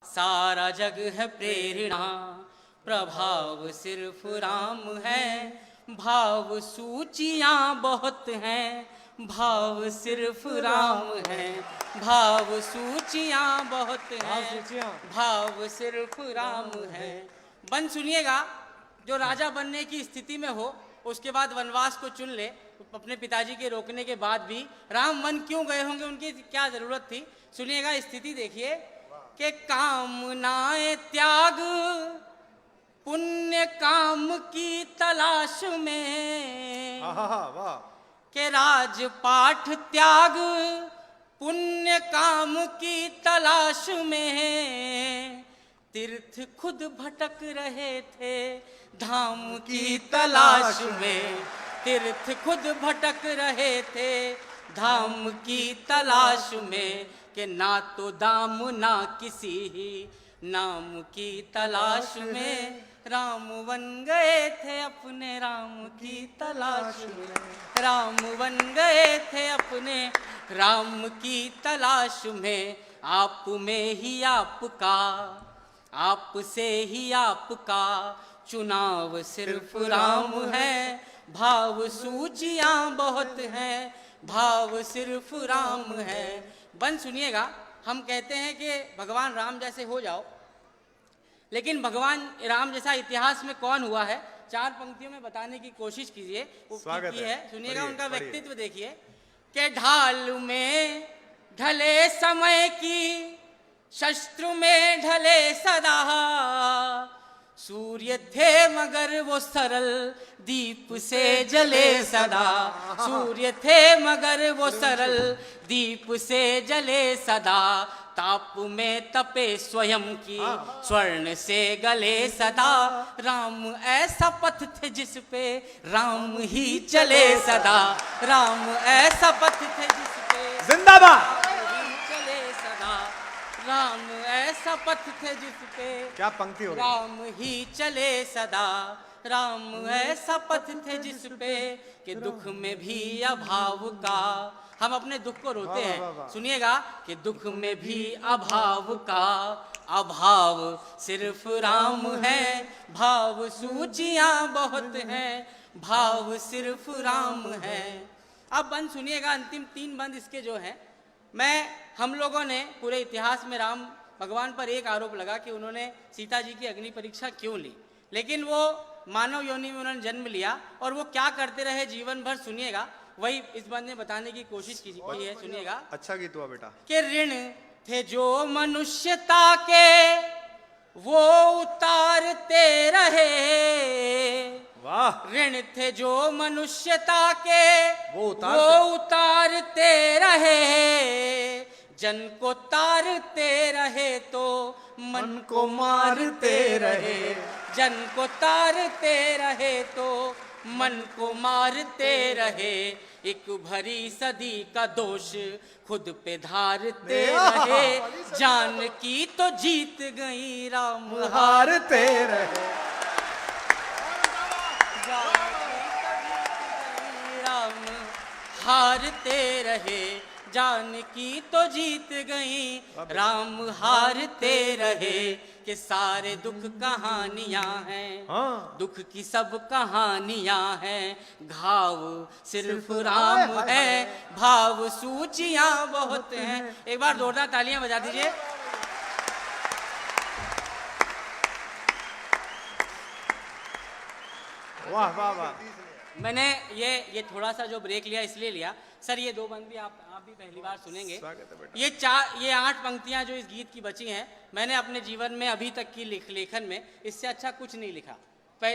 सारा जग है प्रेरणा, प्रभाव सिर्फ राम है, भाव सूचियाँ बहुत हैं, भाव सिर्फ राम है, भाव सूचियाँ बहुत हैं, भाव सिर्फ राम है। बन सुनिएगा, जो राजा बनने की स्थिति में हो, उसके बाद वनवास को चुन ले, अपने पिताजी के रोकने के बाद भी राम वन क्यों गए होंगे, उनकी क्या जरूरत थी, सुनिएगा। स्थिति देखिए कि कामनाएं त्याग पुण्य काम की तलाश में, वाह, के राजपाठ त्याग पुण्य काम की तलाश में, तीर्थ खुद भटक रहे थे धाम की तलाश में, तीर्थ खुद भटक रहे थे धाम की तलाश में, के ना तो दाम ना किसी ही नाम की तलाश में, राम बन गए थे अपने राम की तलाश में, राम बन गए थे अपने राम की तलाश में। आप में ही आपका, आपसे ही आपका चुनाव सिर्फ राम है, भाव सूचियाँ बहुत हैं, भाव सिर्फ राम है। बन सुनिएगा, हम कहते हैं कि भगवान राम जैसे हो जाओ, लेकिन भगवान राम जैसा इतिहास में कौन हुआ है, 4 पंक्तियों में बताने की कोशिश कीजिए। स्वागत है सुनिएगा, उनका व्यक्तित्व देखिए कि ढाल में ढले समय की, शस्त्र में ढले सदा, सूर्य थे मगर वो सरल दीप से जले सदा, सूर्य थे मगर वो सरल दीप से जले सदा, ताप में तपे स्वयं की स्वर्ण से गले सदा, राम ऐसा पथ थे जिस पे राम ही चले सदा, राम ऐसा पथ थे जिस पे जिंदाबाद चले सदा, राम ऐसा पथ थे जिस पे क्या पंक्ति हो गई, राम ही चले सदा, राम ऐसा पथ थे जिस पे कि दुख में भी अभाव का, हम अपने दुख को रोते हैं, सुनिएगा कि दुख में भी अभाव का अभाव सिर्फ राम है, भाव सूचियाँ बहुत हैं, भाव सिर्फ राम है। अब बंद सुनिएगा, अंतिम 3 बंद इसके जो हैं, हम लोगों ने पूरे इतिहास में राम भगवान पर एक आरोप लगा कि उन्होंने सीता जी की अग्नि परीक्षा क्यों ली, लेकिन वो मानव योनि में उन्होंने जन्म लिया और वो क्या करते रहे जीवन भर, सुनिएगा, वही इस बंद में बताने की कोशिश की है, सुनिएगा। अच्छा गीत हुआ बेटा। कि ऋण थे जो मनुष्यता के वो उतारते रहे, वाह, ऋण थे जो मनुष्यता के वो उतारते रहे, जन को तारते रहे तो मन को मारते रहे, जन को तारते रहे तो मन को मारते रहे, एक भरी सदी का दोष खुद पे धारते रहे, जान की तो जीत गई राम हारते रहे, राम हारते रहे, जान की तो जीत गई राम हारते रहे, कि सारे दुख कहानियां हैं, दुख की सब कहानियां हैं, घाव सिर्फ राम है, भाव सूचियां बहुत हैं। एक बार जोरदार तालियां बजा दीजिए। वाह वाह वाह। मैंने ये थोड़ा सा जो ब्रेक लिया इसलिए लिया सर, ये 2 बंद भी आप भी पहली बार सुनेंगे। ये 8 पंक्तियां जो इस गीत की बची हैं, मैंने अपने जीवन में अभी तक की लेखन में इससे अच्छा कुछ नहीं लिखा।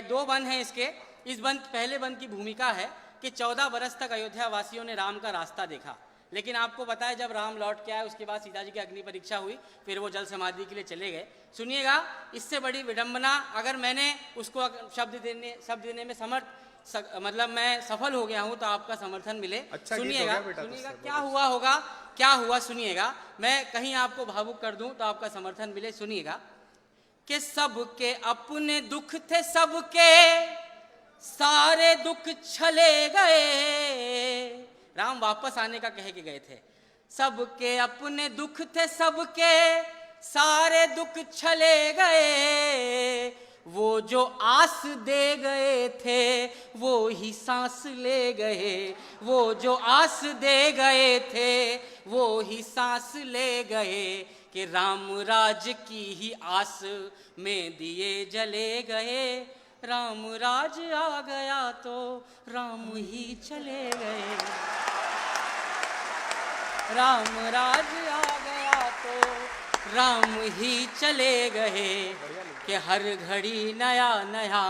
2 बंद हैं इसके। इस पहले बंद की भूमिका है कि 14 बरस तक अयोध्या वासियों ने राम का रास्ता देखा, लेकिन आपको पता है जब राम लौट के आए उसके बाद सीता जी की अग्नि परीक्षा हुई, फिर वो जल समाधि के लिए चले गए। सुनिएगा, इससे बड़ी विडंबना, अगर मैंने उसको शब्द देने में मतलब मैं सफल हो गया हूं तो आपका समर्थन मिले। अच्छा सुनिएगा क्या हुआ होगा, क्या हुआ सुनिएगा, मैं कहीं आपको भावुक कर दूं तो आपका समर्थन मिले। सुनिएगा कि सबके अपने दुख थे, सबके सारे दुख छले गए, राम वापस आने का कह के गए थे। सबके अपने दुख थे, सबके सारे दुख छले गए, वो जो आस दे गए थे वो ही सांस ले गए, वो जो आस दे गए थे वो ही सांस ले गए, कि राम राज की ही आस में दिए जले गए, राम राज आ गया तो राम ही चले गए, राम राज आ गया तो राम ही चले गए, कि हर घड़ी नया नया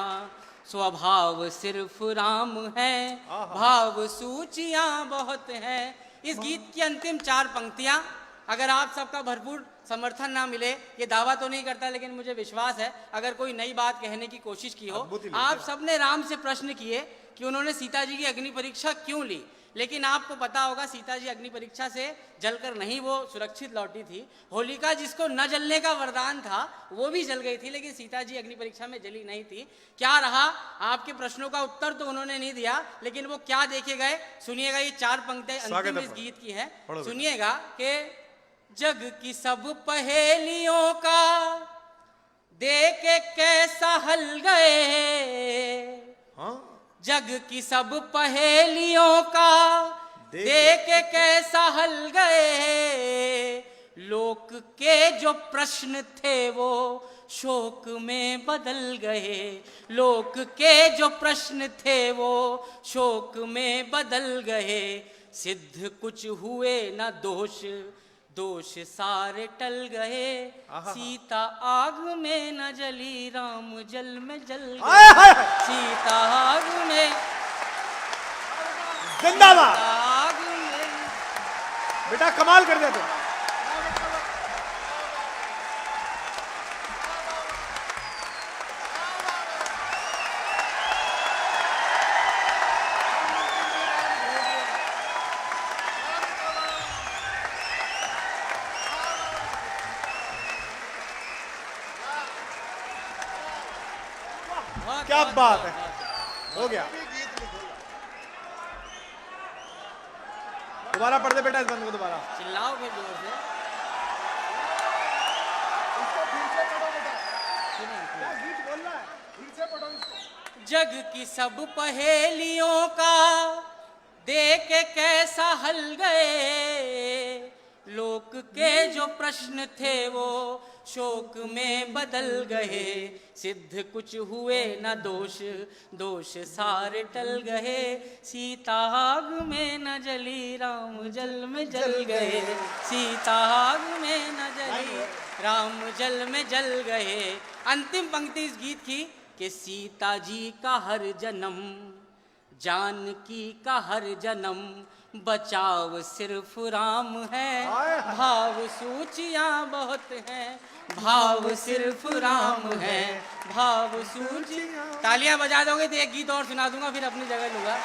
स्वभाव सिर्फ राम है, भाव सूचियां बहुत हैं। इस गीत की अंतिम 4 पंक्तियां, अगर आप सबका भरपूर समर्थन ना मिले, ये दावा तो नहीं करता लेकिन मुझे विश्वास है, अगर कोई नई बात कहने की कोशिश की हो, आप सबने राम से प्रश्न किए कि उन्होंने सीता जी की अग्नि परीक्षा क्यों ली, लेकिन आपको पता होगा सीता जी अग्नि परीक्षा से जलकर नहीं वो सुरक्षित लौटी थी। होलिका जिसको न जलने का वरदान था वो भी जल गई थी, लेकिन सीता जी अग्नि परीक्षा में जली नहीं थी। क्या रहा, आपके प्रश्नों का उत्तर तो उन्होंने नहीं दिया, लेकिन वो क्या देखे गए सुनिएगा। ये 4 पंक्तियां अंतिम इस गीत की है, सुनिएगा कि जग की सब पहेलियों का देके कैसा हल गए, जग की सब पहेलियों का देके कैसा हल गए, लोक के जो प्रश्न थे वो शोक में बदल गए, लोक के जो प्रश्न थे वो शोक में बदल गए, सिद्ध कुछ हुए न दोष, दोष सारे टल गए, सीता आग में न जली राम जल में जल गए, सीता आग में जिंदाबाद, आग में। बेटा कमाल कर दिया तुम। क्या बात है, हो गया। दोबारा पढ़ दे बेटा इस बंद को, दोबारा चिल्लाओ फिर जोर से। जग की सब पहेलियों का देके कैसा हल गए, लोक के जो प्रश्न थे वो शोक में बदल गए, सिद्ध कुछ हुए न दोष, दोष सारे टल गए, सीता आग में न जली राम जल में जल गए, सीता आग में न जली राम जल में जल गए। अंतिम पंक्ति इस गीत की कि सीता जी का हर जन्म, जानकी का हर जन्म, बचाव सिर्फ राम है, भाव सूचियां बहुत हैं, भाव सिर्फ राम है, भाव सूचियां। तालियां बजा दोगे तो एक गीत और सुना दूंगा, फिर अपनी जगह लूंगा।